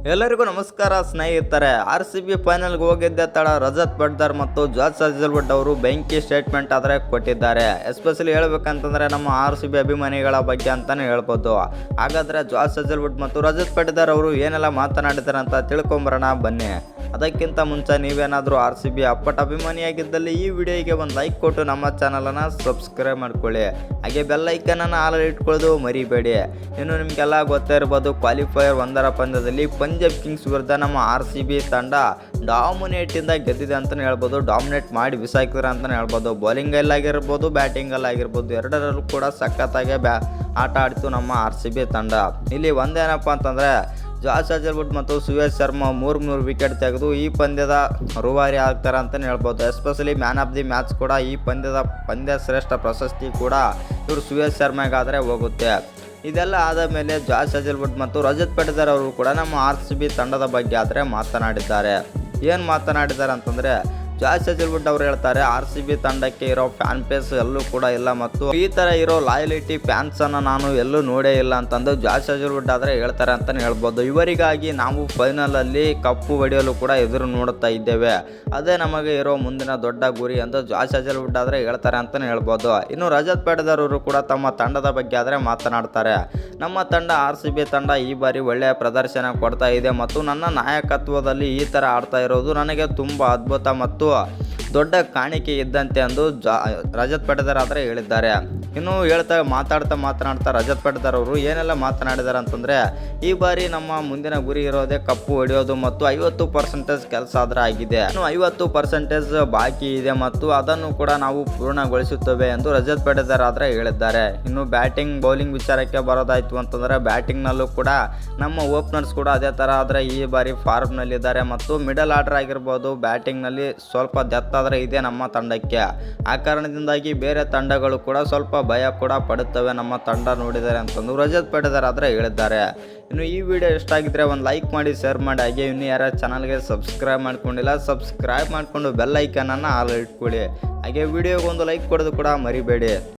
ಎಲ್ಲರಿಗೂ ನಮಸ್ಕಾರ ಸ್ನೇಹಿತರೆ. RCB ಫೈನಲ್ಗೆ ಹೋಗಿದ್ದೆ ತಡ ರಜತ್ ಪಟ್ದಾರ್ ಮತ್ತು ಜಾಸ್ ಹಜಲ್ವುಡ್ ಅವರು ಬೆಂಕಿ ಸ್ಟೇಟ್ಮೆಂಟ್ ಆದರೆ ಕೊಟ್ಟಿದ್ದಾರೆ. ಎಸ್ಪೆಷಲಿ ಹೇಳ್ಬೇಕಂತಂದ್ರೆ ನಮ್ಮ RCB ಅಭಿಮಾನಿಗಳ ಬಗ್ಗೆ ಅಂತಾನೆ ಹೇಳ್ಬೋದು. ಹಾಗಾದ್ರೆ ಜಾಸ್ ಹಜಲ್ವುಡ್ ಮತ್ತು ರಜತ್ ಪಟ್ದಾರ್ ಅವರು ಏನೆಲ್ಲ ಮಾತನಾಡಿದ್ದಾರೆ ಅಂತ ತಿಳ್ಕೊಂಬರೋಣ ಬನ್ನಿ. ಅದಕ್ಕಿಂತ ಮುಂಚೆ ನೀವೇನಾದರೂ RCB ಅಪ್ಪಟ ಅಭಿಮಾನಿಯಾಗಿದ್ದಲ್ಲಿ ಈ ವಿಡಿಯೋಗೆ ಒಂದು ಲೈಕ್ ಕೊಟ್ಟು ನಮ್ಮ ಚಾನಲನ್ನು ಸಬ್ಸ್ಕ್ರೈಬ್ ಮಾಡ್ಕೊಳ್ಳಿ. ಹಾಗೆ ಬೆಲ್ ಐಕನನ್ನು ಆಲ್ ಇಟ್ಕೊಳ್ಳೋದು ಮರಿಬೇಡಿ. ಇನ್ನು ನಿಮಗೆಲ್ಲ ಗೊತ್ತೇ ಇರ್ಬೋದು, ಕ್ವಾಲಿಫೈಯರ್ 1ರ ಪಂದ್ಯದಲ್ಲಿ ಪಂಜಾಬ್ ಕಿಂಗ್ಸ್ ವಿರುದ್ಧ ನಮ್ಮ RCB ತಂಡ ಡಾಮಿನೇಟಿಂದ ಗೆದ್ದಿದೆ ಅಂತಲೇ ಹೇಳ್ಬೋದು. ಡಾಮಿನೇಟ್ ಮಾಡಿ ಬಿಸಾಕಿದ್ರೆ ಅಂತಲೇ ಹೇಳ್ಬೋದು. ಬೌಲಿಂಗಲ್ಲಾಗಿರ್ಬೋದು, ಬ್ಯಾಟಿಂಗಲ್ಲಾಗಿರ್ಬೋದು, ಎರಡರಲ್ಲೂ ಕೂಡ ಸಖತ್ತಾಗಿ ಆಟ ಆಡಿತು ನಮ್ಮ RCB ತಂಡ. ಇಲ್ಲಿ ಒಂದೇನಪ್ಪ ಅಂತಂದರೆ ಜಾಸ್ ಹಜಲ್ವುಡ್ ಮತ್ತು ಸುಯೇಶ್ ಶರ್ಮಾ ಮೂರು ವಿಕೆಟ್ ತೆಗೆದು ಈ ಪಂದ್ಯದ ರೂವಾರಿ ಆಗ್ತಾರೆ ಅಂತಲೇ ಹೇಳ್ಬೋದು. Especially man of the match ಕೂಡ ಈ ಪಂದ್ಯ ಶ್ರೇಷ್ಠ ಪ್ರಶಸ್ತಿ ಕೂಡ ಇವರು ಸುಯೇಶ್ ಶರ್ಮಾಗಾದರೆ ಹೋಗುತ್ತೆ. ಇದೆಲ್ಲ ಆದ ಮೇಲೆ ಜಾಸ್ ಹಜಲ್ವುಡ್ ಮತ್ತು ರಜತ್ ಪಟ್ದಾರ್ ಅವರು ಕೂಡ ನಮ್ಮ RCB ತಂಡದ ಬಗ್ಗೆ ಆದರೆ ಮಾತನಾಡಿದ್ದಾರೆ. ಏನು ಮಾತನಾಡಿದ್ದಾರೆ ಅಂತಂದರೆ, ಜಾಸ್ ಹಜಲ್ವುಡ್ ಅವರು ಹೇಳ್ತಾರೆ, RCB ತಂಡಕ್ಕೆ ಇರೋ ಫ್ಯಾನ್ ಬೇಸ್ ಎಲ್ಲೂ ಕೂಡ ಇಲ್ಲ ಮತ್ತು ಈ ಥರ ಇರೋ ಲಾಯಲಿಟಿ ಫ್ಯಾನ್ಸನ್ನು ನಾನು ಎಲ್ಲೂ ನೋಡೇ ಇಲ್ಲ ಅಂತಂದು ಜಾಸ್ ಹಜಲ್ವುಡ್ ಆದರೆ ಹೇಳ್ತಾರೆ ಅಂತಲೇ ಹೇಳ್ಬೋದು. ಇವರಿಗಾಗಿ ನಾವು ಫೈನಲಲ್ಲಿ ಕಪ್ಪು ಹೊಡೆಯಲು ಕೂಡ ಎದುರು ನೋಡುತ್ತಾ ಇದ್ದೇವೆ. ಅದೇ ನಮಗೆ ಇರೋ ಮುಂದಿನ ದೊಡ್ಡ ಗುರಿ ಎಂದು ಜಾಸ್ ಹಜಲ್ವುಡ್ ಆದರೆ ಹೇಳ್ತಾರೆ ಅಂತಲೇ ಹೇಳ್ಬೋದು. ಇನ್ನು ರಜತ್ ಪಟ್ದಾರ್ ಅವರು ಕೂಡ ತಮ್ಮ ತಂಡದ ಬಗ್ಗೆ ಆದರೆ ಮಾತನಾಡ್ತಾರೆ. ನಮ್ಮ ತಂಡ RCB ತಂಡ ಈ ಬಾರಿ ಒಳ್ಳೆಯ ಪ್ರದರ್ಶನ ಕೊಡ್ತಾ ಇದೆ ಮತ್ತು ನನ್ನ ನಾಯಕತ್ವದಲ್ಲಿ ಈ ಥರ ಆಡ್ತಾ ಇರೋದು ನನಗೆ ತುಂಬ ಅದ್ಭುತ ಮತ್ತು ದೊಡ್ಡ ಕಾಣಿಕೆ ಇದ್ದಂತೆ ಎಂದು ರಜತ್ ಪಟ್ದಾರ್ ಆದರೆ ಹೇಳಿದ್ದಾರೆ. ಇನ್ನು ಮಾತನಾಡ್ತಾ ರಜತ್ ಪಟ್ದಾರ್ ಅವರು ಏನೆಲ್ಲ ಮಾತನಾಡಿದ್ದಾರೆ ಅಂತಂದರೆ, ಈ ಬಾರಿ ನಮ್ಮ ಮುಂದಿನ ಗುರಿ ಇರೋದೇ ಕಪ್ಪು ಹೊಡೆಯೋದು ಮತ್ತು 50% ಕೆಲಸ ಆದರೆ ಆಗಿದೆ, ಇನ್ನು 50% ಬಾಕಿ ಇದೆ ಮತ್ತು ಅದನ್ನು ಕೂಡ ನಾವು ಪೂರ್ಣಗೊಳಿಸುತ್ತೇವೆ ಎಂದು ರಜತ್ ಪಟ್ದಾರ್ ಆದರೆ ಹೇಳಿದ್ದಾರೆ. ಇನ್ನು ಬೌಲಿಂಗ್ ವಿಚಾರಕ್ಕೆ ಬರೋದಾಯಿತು ಅಂತಂದರೆ, ಬ್ಯಾಟಿಂಗ್ನಲ್ಲೂ ಕೂಡ ನಮ್ಮ ಓಪನರ್ಸ್ ಕೂಡ ಅದೇ ಥರ ಆದರೆ ಈ ಬಾರಿ ಫಾರ್ಮ್ನಲ್ಲಿದ್ದಾರೆ ಮತ್ತು ಮಿಡಲ್ ಆರ್ಡರ್ ಆಗಿರ್ಬೋದು, ಬ್ಯಾಟಿಂಗ್ನಲ್ಲಿ ಸ್ವಲ್ಪ ಡೆತ್ ಆದರೆ ಇದೆ ನಮ್ಮ ತಂಡಕ್ಕೆ. ಆ ಕಾರಣದಿಂದಾಗಿ ಬೇರೆ ತಂಡಗಳು ಕೂಡ ಸ್ವಲ್ಪ ಭಯ ಕೂಡ ಪಡುತ್ತವೆ ನಮ್ಮ ತಂಡ ನೋಡಿದ್ದಾರೆ ಅಂತಂದು ರಜತ್ ಪಟ್ದಾರ್ ಆದರೆ ಹೇಳಿದ್ದಾರೆ. ಇನ್ನು ಈ ವಿಡಿಯೋ ಇಷ್ಟ ಆಗಿದ್ರೆ ಒಂದು ಲೈಕ್ ಮಾಡಿ, ಶೇರ್ ಮಾಡಿ. ಹಾಗೆ ಇನ್ನು ಯಾರ ಚಾನಲ್ಗೆ ಸಬ್ಸ್ಕ್ರೈಬ್ ಮಾಡ್ಕೊಂಡಿಲ್ಲ, ಸಬ್ಸ್ಕ್ರೈಬ್ ಮಾಡಿಕೊಂಡು ಬೆಲ್ ಐಕನನ್ನು ಆಲ್ ಇಟ್ಕೊಳ್ಳಿ. ಹಾಗೆ ವಿಡಿಯೋಗೆ ಒಂದು ಲೈಕ್ ಕೊಡೋದು ಕೂಡ ಮರಿಬೇಡಿ.